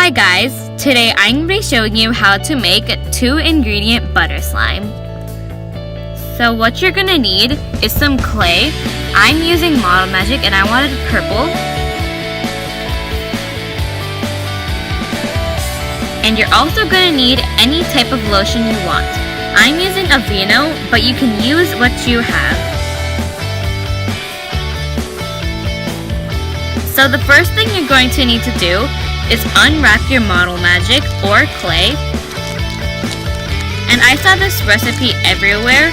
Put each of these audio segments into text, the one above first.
Hi guys, today I'm going to be showing you how to make 2-ingredient butter slime. So what you're going to need is some clay. I'm using Model Magic and I wanted purple. And you're also going to need any type of lotion you want. I'm using Aveeno, but you can use what you have. So the first thing you're going to need to do is unwrap your Model Magic or clay. And I saw this recipe everywhere,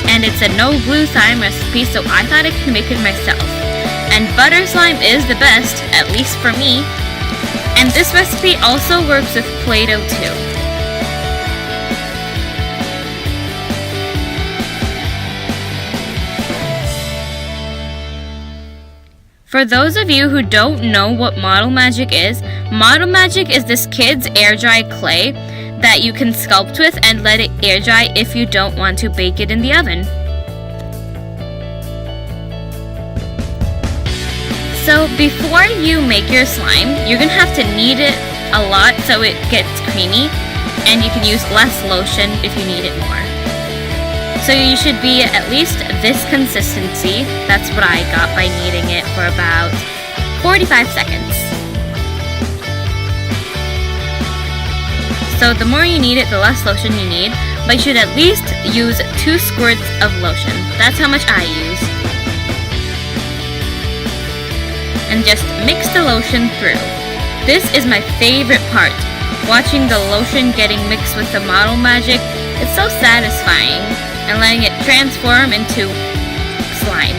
and it's a no glue slime recipe, so I thought I could make it myself. And butter slime is the best, at least for me. And this recipe also works with Play-Doh too. For those of you who don't know what Model Magic is this kid's air dry clay that you can sculpt with and let it air dry if you don't want to bake it in the oven. So before you make your slime, you're going to have to knead it a lot so it gets creamy, and you can use less lotion if you need it more. So you should be at least this consistency. That's what I got by kneading it for about 45 seconds. So the more you knead it, the less lotion you need, but you should at least use 2 squirts of lotion. That's how much I use. And just mix the lotion through. This is my favorite part, watching the lotion getting mixed with the Model Magic. It's so satisfying. And letting it transform into slime.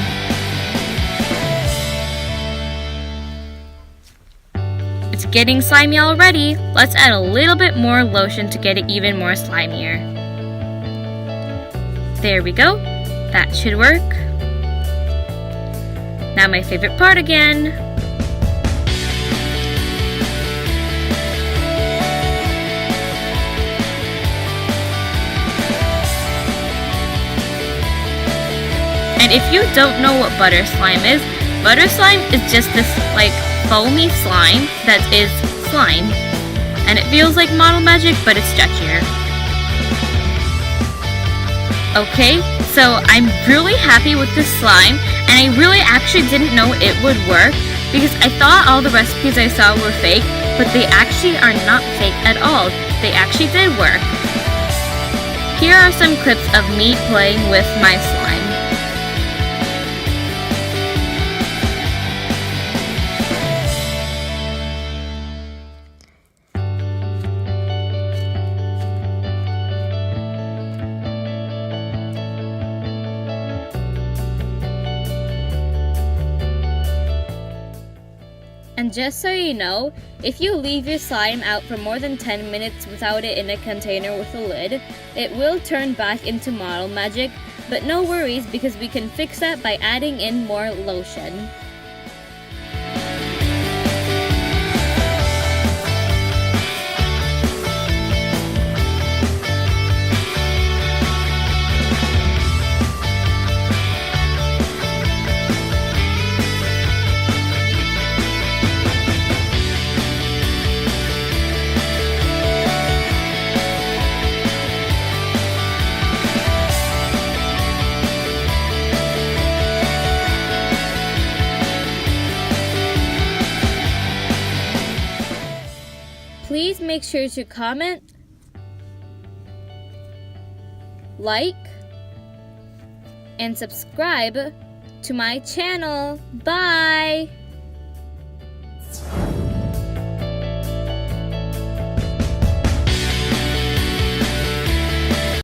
It's getting slimy already. Let's add a little bit more lotion to get it even more slimier. There we go. That should work. Now my favorite part again. And if you don't know what butter slime is just this like foamy slime that is slime. And it feels like Model Magic, but it's stretchier. Okay, so I'm really happy with this slime, and I really actually didn't know it would work because I thought all the recipes I saw were fake, but they actually are not fake at all. They actually did work. Here are some clips of me playing with my slime. And just so you know, if you leave your slime out for more than 10 minutes without it in a container with a lid, it will turn back into Model Magic, but no worries because we can fix that by adding in more lotion. Please make sure to comment, like, and subscribe to my channel. Bye!